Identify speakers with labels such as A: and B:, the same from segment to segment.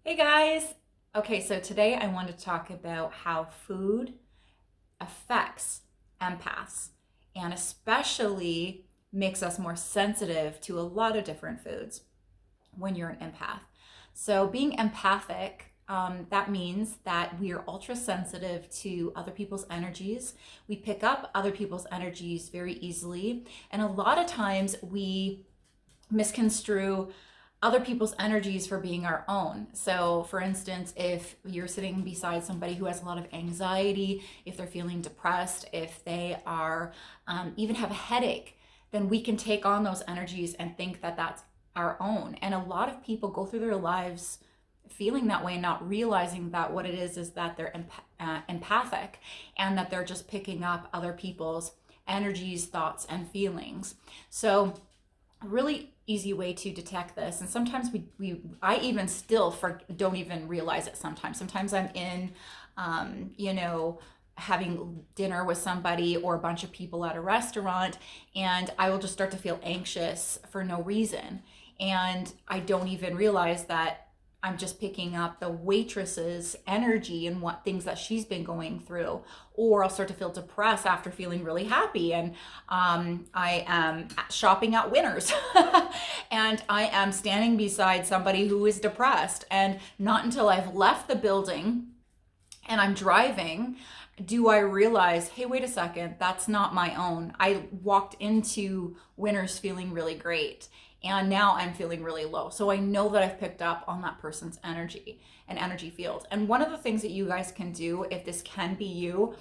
A: Hey guys! Okay, so today I want to talk about how food affects empaths and especially makes us more sensitive to a lot of different foods when you're an empath. So, being empathic, that means that we are ultra sensitive to other people's energies. We pick up other people's energies very easily, and a lot of times we misconstrue other people's energies for being our own. So, for instance, if you're sitting beside somebody who has a lot of anxiety, if they're feeling depressed, if they are even have a headache, then we can take on those energies and think that that's our own. And a lot of people go through their lives feeling that way, not realizing that what it is that they're empathic and that they're just picking up other people's energies, thoughts, and feelings. So, a really easy way to detect this, and sometimes I even still don't even realize it. Sometimes I'm in having dinner with somebody or a bunch of people at a restaurant, and I will just start to feel anxious for no reason, and I don't even realize that I'm just picking up the waitress's energy and what things that she's been going through. Or I'll start to feel depressed after feeling really happy. And I am shopping at Winners and I am standing beside somebody who is depressed. And not until I've left the building and I'm driving do I realize, hey, wait a second, that's not my own. I walked into Winners feeling really great, and now I'm feeling really low. So I know that I've picked up on that person's energy and energy field. And one of the things that you guys can do, if this can be you,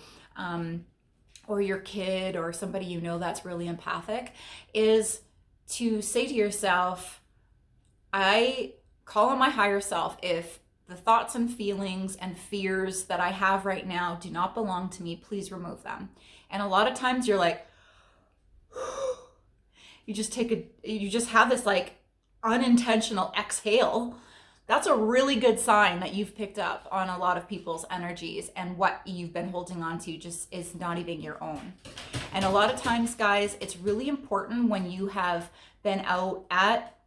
A: or your kid or somebody you know that's really empathic, is to say to yourself, I call on my higher self if the thoughts and feelings and fears that I have right now do not belong to me, please remove them. And a lot of times you're like, you just have this like unintentional exhale. That's a really good sign that you've picked up on a lot of people's energies, and what you've been holding on to just is not even your own. And a lot of times, guys, it's really important when you have been out at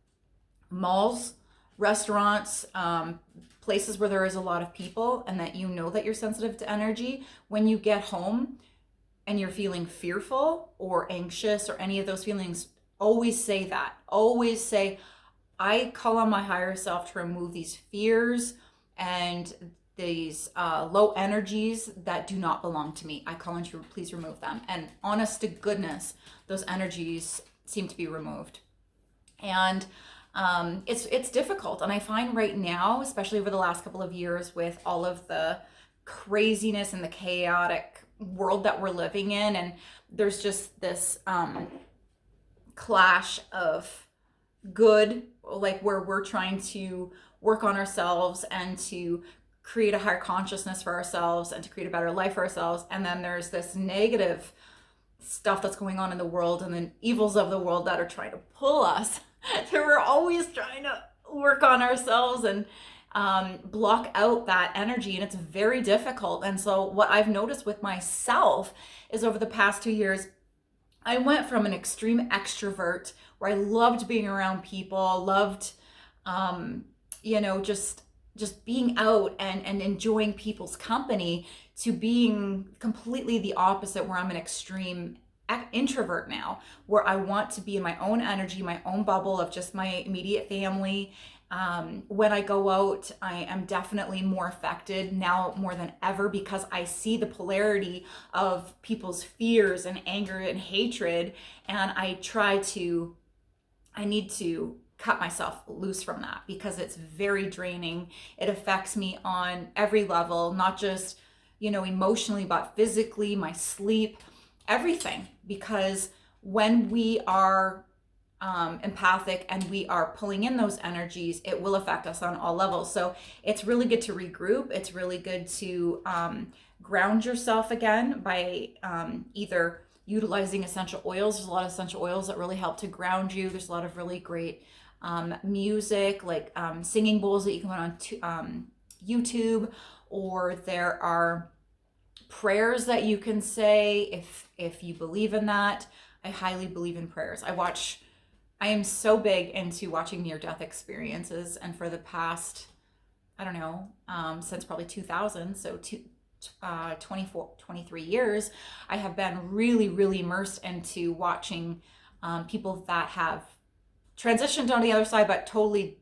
A: malls, restaurants, places where there is a lot of people, and that you know that you're sensitive to energy. When you get home and you're feeling fearful or anxious or any of those feelings, always say that. Always say, I call on my higher self to remove these fears and these low energies that do not belong to me. I call on you, please remove them. And honest to goodness, those energies seem to be removed. And it's difficult. And I find right now, especially over the last couple of years, with all of the craziness and the chaotic world that we're living in, and there's just this clash of good, like where we're trying to work on ourselves and to create a higher consciousness for ourselves and to create a better life for ourselves, and then there's this negative stuff that's going on in the world and the evils of the world that are trying to pull us. So we're always trying to work on ourselves and block out that energy, and it's very difficult. And so what I've noticed with myself is over the past 2 years, I went from an extreme extrovert where I loved being around people, loved, just being out and enjoying people's company, to being completely the opposite, where I'm an extreme introvert now, where I want to be in my own energy, my own bubble of just my immediate family. When I go out, I am definitely more affected now more than ever, because I see the polarity of people's fears and anger and hatred, and I need to cut myself loose from that, because it's very draining. It affects me on every level, not just, emotionally, but physically, my sleep, everything. Because when we are empathic and we are pulling in those energies, it will affect us on all levels. So it's really good to regroup. It's really good to ground yourself again by either utilizing essential oils. There's a lot of essential oils that really help to ground you. There's a lot of really great music, like singing bowls that you can put on YouTube, or there are prayers that you can say if you believe in that. I highly believe in prayers. I am so big into watching near-death experiences, and for the past I don't know, since probably 2000, so 24, 23 years, I have been really, really immersed into watching people that have transitioned on the other side, but totally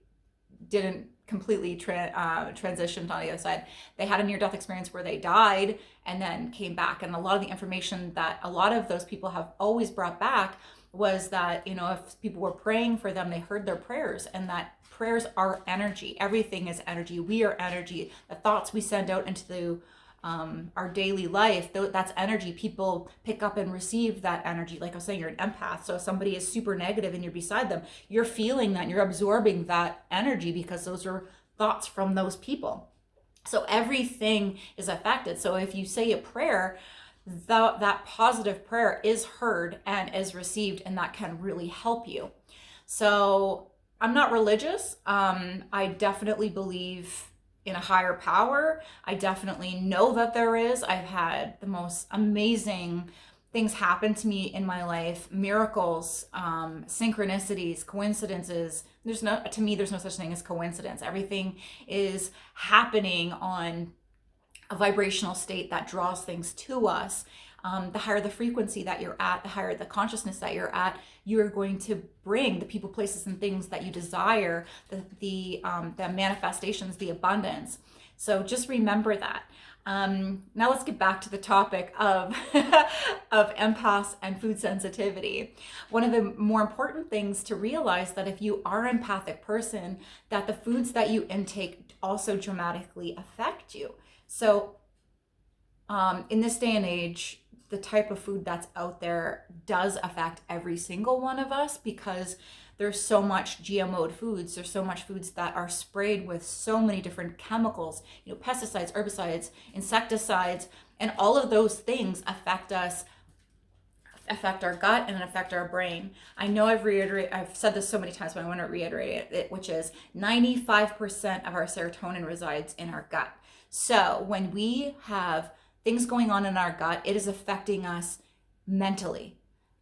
A: didn't completely transitioned on the other side. They had a near-death experience where they died and then came back. And a lot of the information that a lot of those people have always brought back was that, you know, if people were praying for them, they heard their prayers, and that prayers are energy. Everything is energy. We are energy. The thoughts we send out into the our daily life, that's energy. People pick up and receive that energy. Like I was saying, you're an empath. So if somebody is super negative and you're beside them, you're feeling that, you're absorbing that energy because those are thoughts from those people. So everything is affected. So if you say a prayer, that positive prayer is heard and is received, and that can really help you. So I'm not religious. I definitely believe in a higher power. I definitely know that there is. I've had the most amazing things happen to me in my life, miracles, synchronicities, coincidences. To me, there's no such thing as coincidence. Everything is happening on a vibrational state that draws things to us. The higher the frequency that you're at, the higher the consciousness that you're at, you are going to bring the people, places, and things that you desire, the manifestations, the abundance. So just remember that. Now let's get back to the topic of of empaths and food sensitivity. One of the more important things to realize that if you are an empathic person, that the foods that you intake also dramatically affect you. So in this day and age, the type of food that's out there does affect every single one of us, because there's so much GMO'd foods. There's so much foods that are sprayed with so many different chemicals, you know, pesticides, herbicides, insecticides, and all of those things affect us, affect our gut, and affect our brain. I know I've said this so many times, but I want to reiterate it, which is 95% of our serotonin resides in our gut. So when we have things going on in our gut, it is affecting us mentally.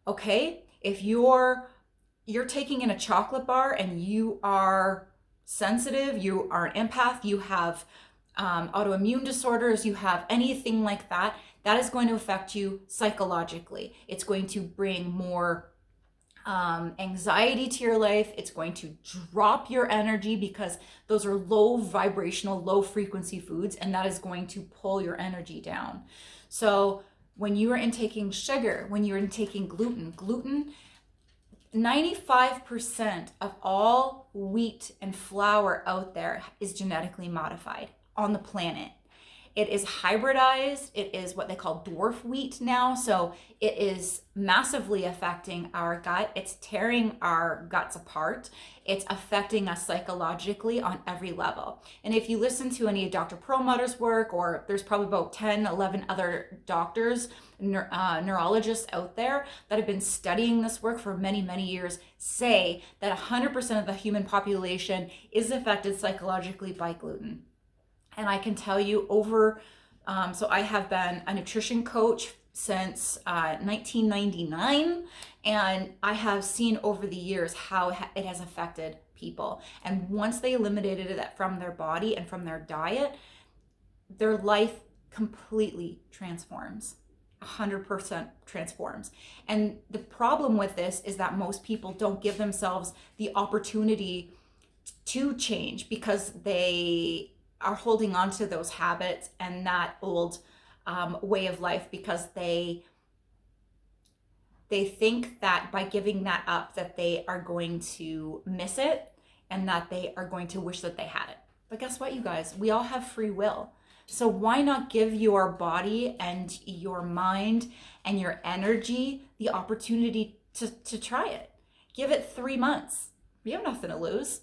A: Okay? If you're taking in a chocolate bar and you are sensitive, you are an empath, you have autoimmune disorders, you have anything like that, that is going to affect you psychologically. It's going to bring more anxiety to your life. It's going to drop your energy because those are low vibrational, low frequency foods, and that is going to pull your energy down. So when you are intaking sugar, when you're intaking gluten, 95% of all wheat and flour out there is genetically modified on the planet. It is hybridized. It is what they call dwarf wheat now. So it is massively affecting our gut. It's tearing our guts apart. It's affecting us psychologically on every level. And if you listen to any of Dr. Perlmutter's work, or there's probably about 10, 11 other doctors, neurologists out there that have been studying this work for many, many years, say that 100% of the human population is affected psychologically by gluten. And I can tell you so I have been a nutrition coach since 1999, and I have seen over the years how it has affected people. And once they eliminated it from their body and from their diet, their life completely transforms. 100% transforms. And the problem with this is that most people don't give themselves the opportunity to change because they are holding on to those habits and that old way of life, because they think that by giving that up that they are going to miss it and that they are going to wish that they had it. But guess what, you guys? We all have free will. So why not give your body and your mind and your energy the opportunity to try it? Give it 3 months. You have nothing to lose.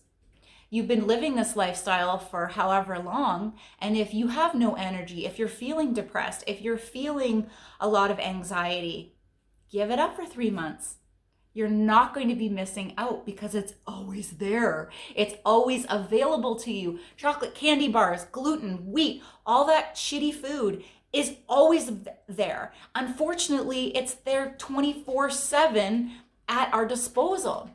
A: You've been living this lifestyle for however long, and if you have no energy, if you're feeling depressed, if you're feeling a lot of anxiety, give it up for 3 months. You're not going to be missing out because it's always there. It's always available to you. Chocolate, candy bars, gluten, wheat, all that shitty food is always there. Unfortunately, it's there 24/7 at our disposal.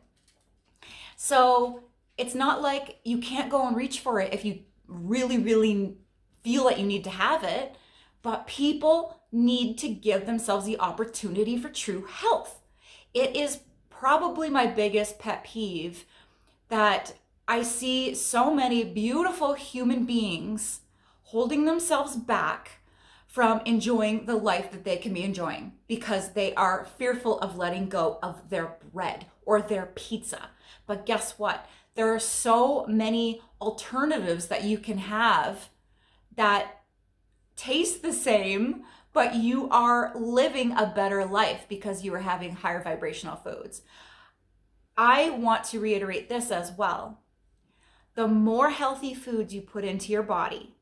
A: So it's not like you can't go and reach for it if you really, really feel that you need to have it, but people need to give themselves the opportunity for true health. It is probably my biggest pet peeve that I see so many beautiful human beings holding themselves back from enjoying the life that they can be enjoying because they are fearful of letting go of their bread or their pizza. But guess what? There are so many alternatives that you can have that taste the same, but you are living a better life because you are having higher vibrational foods. I want to reiterate this as well. The more healthy foods you put into your body,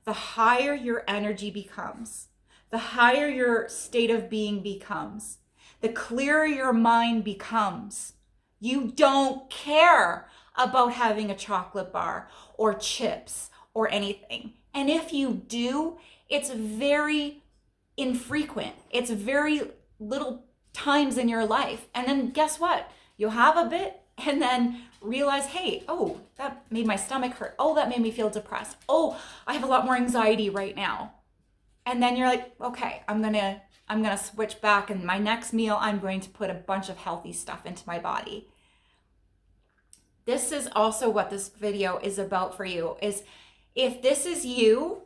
A: the higher your energy becomes, the higher your state of being becomes, the clearer your mind becomes. You don't care about having a chocolate bar or chips or anything. And if you do, it's very infrequent. It's very little times in your life. And then guess what? You'll have a bit and then realize, hey, oh, that made my stomach hurt. Oh, that made me feel depressed. Oh, I have a lot more anxiety right now. And then you're like, okay, I'm gonna switch back, and my next meal, I'm going to put a bunch of healthy stuff into my body. This is also what this video is about for you, is if this is you,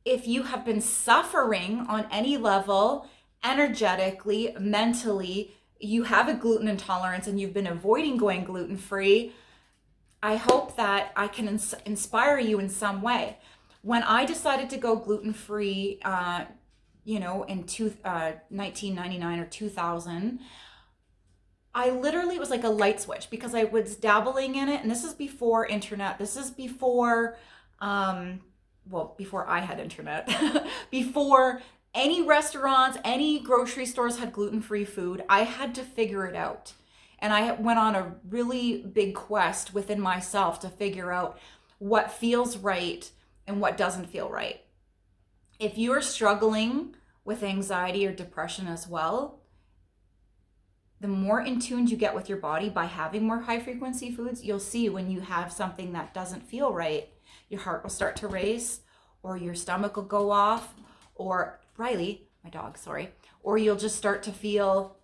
A: if you have been suffering on any level, energetically, mentally, you have a gluten intolerance and you've been avoiding going gluten-free, I hope that I can inspire you in some way. When I decided to go gluten-free, in 1999 or 2000, I literally, it was like a light switch because I was dabbling in it. And this is before internet. This is before, before I had internet, before any restaurants, any grocery stores had gluten-free food. I had to figure it out. And I went on a really big quest within myself to figure out what feels right and what doesn't feel right. If you are struggling with anxiety or depression as well, the more in tune you get with your body by having more high frequency foods, you'll see when you have something that doesn't feel right, your heart will start to race, or your stomach will go off, or Riley, my dog, sorry, or you'll just start to feel,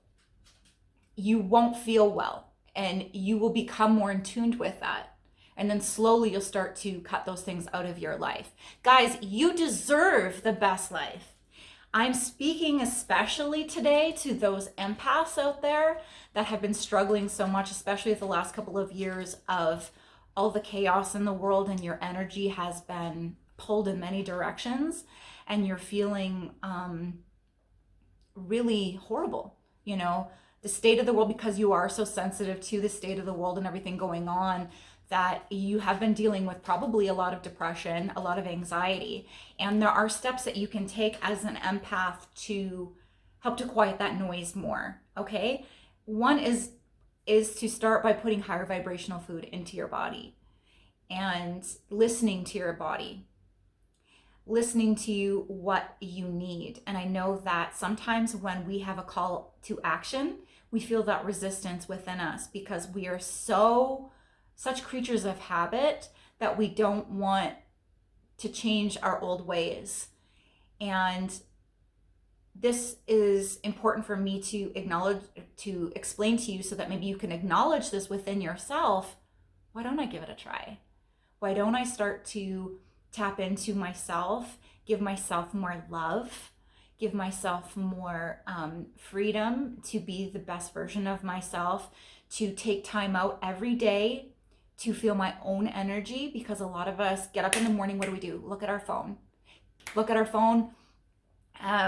A: you won't feel well, and you will become more in tune with that. And then slowly you'll start to cut those things out of your life. Guys, you deserve the best life. I'm speaking especially today to those empaths out there that have been struggling so much, especially with the last couple of years of all the chaos in the world, and your energy has been pulled in many directions and you're feeling really horrible, the state of the world, because you are so sensitive to the state of the world and everything going on, that you have been dealing with probably a lot of depression, a lot of anxiety. And there are steps that you can take as an empath to help to quiet that noise more, okay? One is to start by putting higher vibrational food into your body and listening to your body, listening to what you need. And I know that sometimes when we have a call to action, we feel that resistance within us because we are such creatures of habit that we don't want to change our old ways. And this is important for me to explain to you so that maybe you can acknowledge this within yourself. Why don't I give it a try? Why don't I start to tap into myself, give myself more love, give myself more freedom to be the best version of myself, to take time out every day to feel my own energy? Because a lot of us get up in the morning, what do? Look at our phone.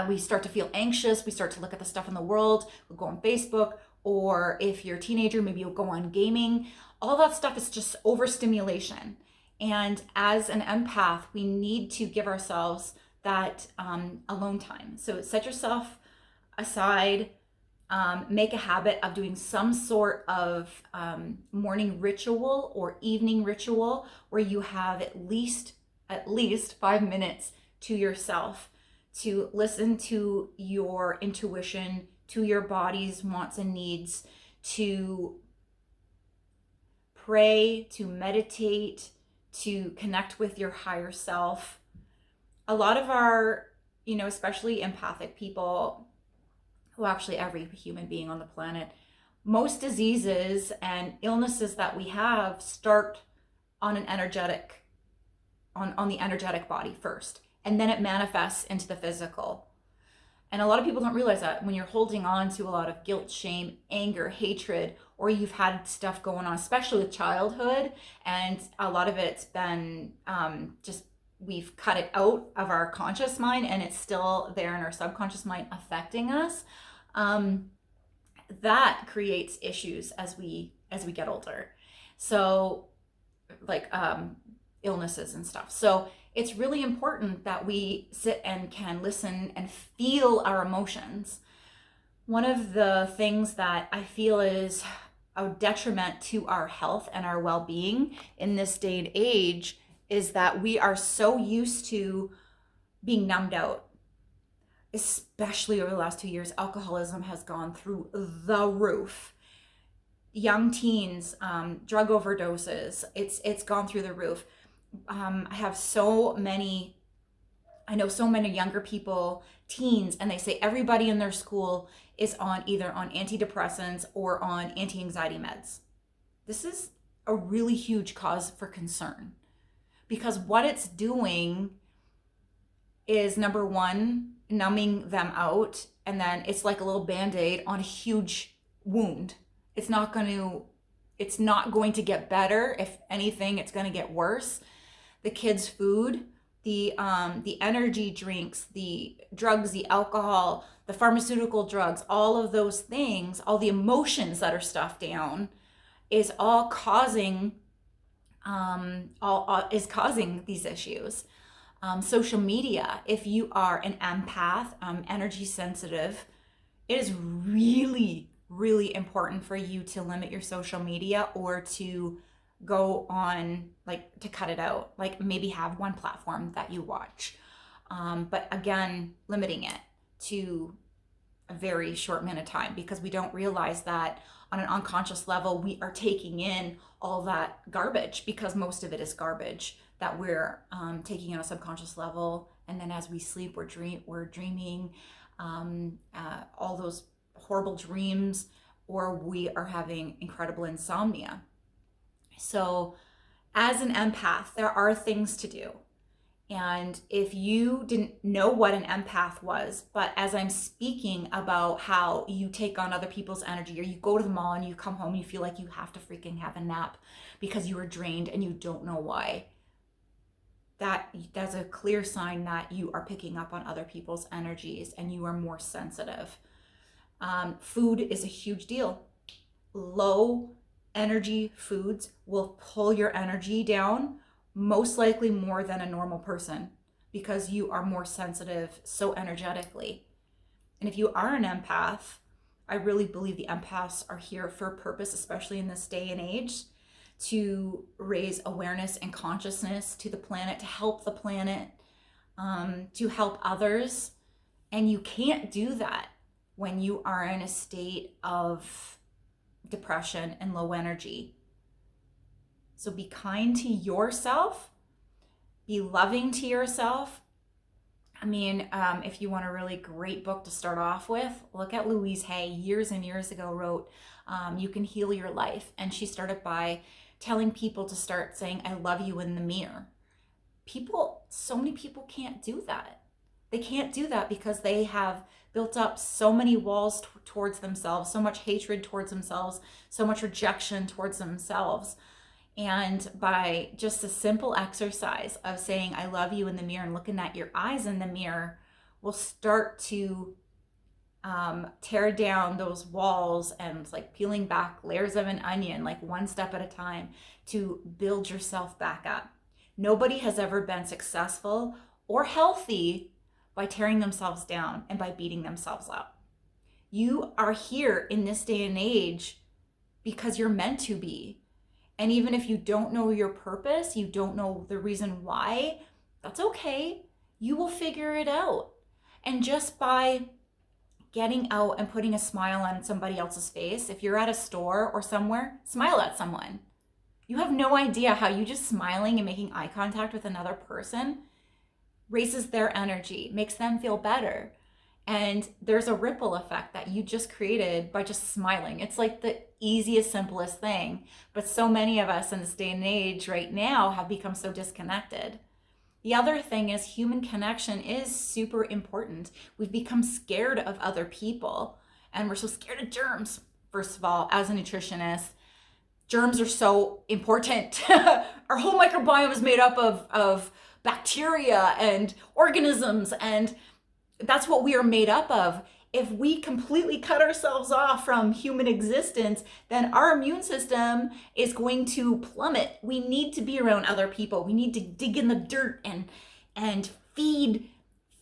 A: We start to feel anxious. We start to look at the stuff in the world. We'll go on Facebook, or if you're a teenager, maybe you'll go on gaming. All that stuff is just overstimulation. And as an empath, we need to give ourselves that alone time. So set yourself aside, make a habit of doing some sort of morning ritual or evening ritual where you have at least 5 minutes to yourself to listen to your intuition, to your body's wants and needs, to pray, to meditate, to connect with your higher self. A lot of our, especially empathic people, well, actually every human being on the planet, most diseases and illnesses that we have start on an energetic, on the energetic body first, and then it manifests into the physical. And a lot of people don't realize that when you're holding on to a lot of guilt, shame, anger, hatred, or you've had stuff going on, especially with childhood, and a lot of it's been just we've cut it out of our conscious mind and it's still there in our subconscious mind affecting us. That creates issues as we get older. So like illnesses and stuff. So it's really important that we sit and can listen and feel our emotions. One of the things that I feel is a detriment to our health and our well-being in this day and age is that we are so used to being numbed out. Especially over the last 2 years, alcoholism has gone through the roof. Young teens, drug overdoses, it's gone through the roof. I know so many younger people, teens, and they say everybody in their school is either on antidepressants or on anti-anxiety meds. This is a really huge cause for concern because what it's doing is, number one, numbing them out, and then it's like a little Band-Aid on a huge wound. It's not going to get better. If anything, it's going to get worse. The kids' food, the energy drinks, the drugs, the alcohol, the pharmaceutical drugs, all of those things, all the emotions that are stuffed down, is all causing these issues. Social media, if you are an empath, energy sensitive, it is really, really important for you to limit your social media or to go on, like, to cut it out, like maybe have one platform that you watch. But again, limiting it to a very short amount of time, because we don't realize that on an unconscious level, we are taking in all that garbage, because most of it is garbage that we're taking on a subconscious level. And then as we sleep, we're dreaming all those horrible dreams, or we are having incredible insomnia. So as an empath, there are things to do. And if you didn't know what an empath was, but as I'm speaking about how you take on other people's energy, or you go to the mall and you come home and you feel like you have to freaking have a nap because you were drained and you don't know why, that's a clear sign that you are picking up on other people's energies and you are more sensitive. Food is a huge deal. Low energy foods will pull your energy down, most likely more than a normal person, because you are more sensitive so energetically. And if you are an empath, I really believe the empaths are here for a purpose, especially in this day and age, to raise awareness and consciousness to the planet, to help the planet, to help others. And you can't do that when you are in a state of depression and low energy. So be kind to yourself, be loving to yourself. I mean, if you want a really great book to start off with, look at Louise Hay. Years and years ago wrote, You Can Heal Your Life. And she started by telling people to start saying, I love you in the mirror. So many people can't do that. They can't do that because they have built up so many walls towards themselves, so much hatred towards themselves, so much rejection towards themselves. And by just a simple exercise of saying, I love you in the mirror, and looking at your eyes in the mirror, will start to tear down those walls, and like peeling back layers of an onion, like one step at a time, to build yourself back up. Nobody has ever been successful or healthy by tearing themselves down and by beating themselves up. You are here in this day and age because you're meant to be. And even if you don't know your purpose, you don't know the reason why, that's okay. You will figure it out. And just by getting out and putting a smile on somebody else's face, if you're at a store or somewhere, smile at someone. You have no idea how you just smiling and making eye contact with another person raises their energy, makes them feel better. And there's a ripple effect that you just created by just smiling. It's like the easiest, simplest thing. But so many of us in this day and age right now have become so disconnected. The other thing is human connection is super important. We've become scared of other people, and we're so scared of germs. First of all, as a nutritionist, germs are so important. Our whole microbiome is made up of bacteria and organisms, and that's what we are made up of. If we completely cut ourselves off from human existence, then our immune system is going to plummet. We need to be around other people. We need to dig in the dirt and feed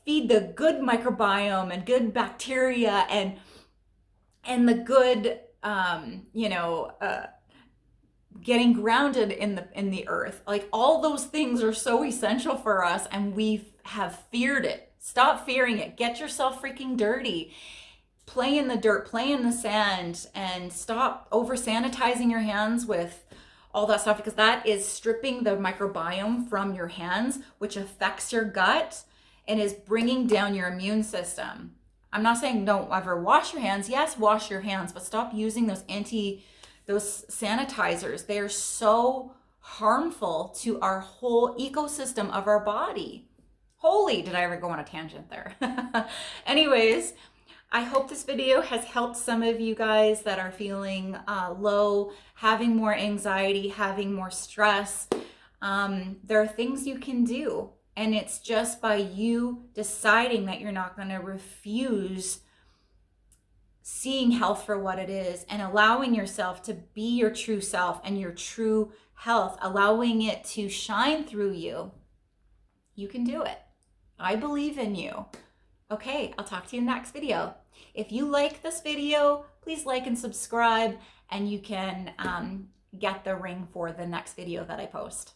A: the good microbiome and good bacteria and the good getting grounded in the earth. Like, all those things are so essential for us, and we have feared it. Stop fearing it. Get yourself freaking dirty. Play in the dirt, play in the sand, and stop over sanitizing your hands with all that stuff, because that is stripping the microbiome from your hands, which affects your gut and is bringing down your immune system. I'm not saying don't ever wash your hands. Yes, wash your hands, but stop using those sanitizers. They are so harmful to our whole ecosystem of our body. Holy, did I ever go on a tangent there? Anyways, I hope this video has helped some of you guys that are feeling low, having more anxiety, having more stress. There are things you can do, and it's just by you deciding that you're not going to refuse seeing health for what it is and allowing yourself to be your true self and your true health, allowing it to shine through you. You can do it. I believe in you. Okay, I'll talk to you in the next video. If you like this video, please like and subscribe, and you can get the ring for the next video that I post.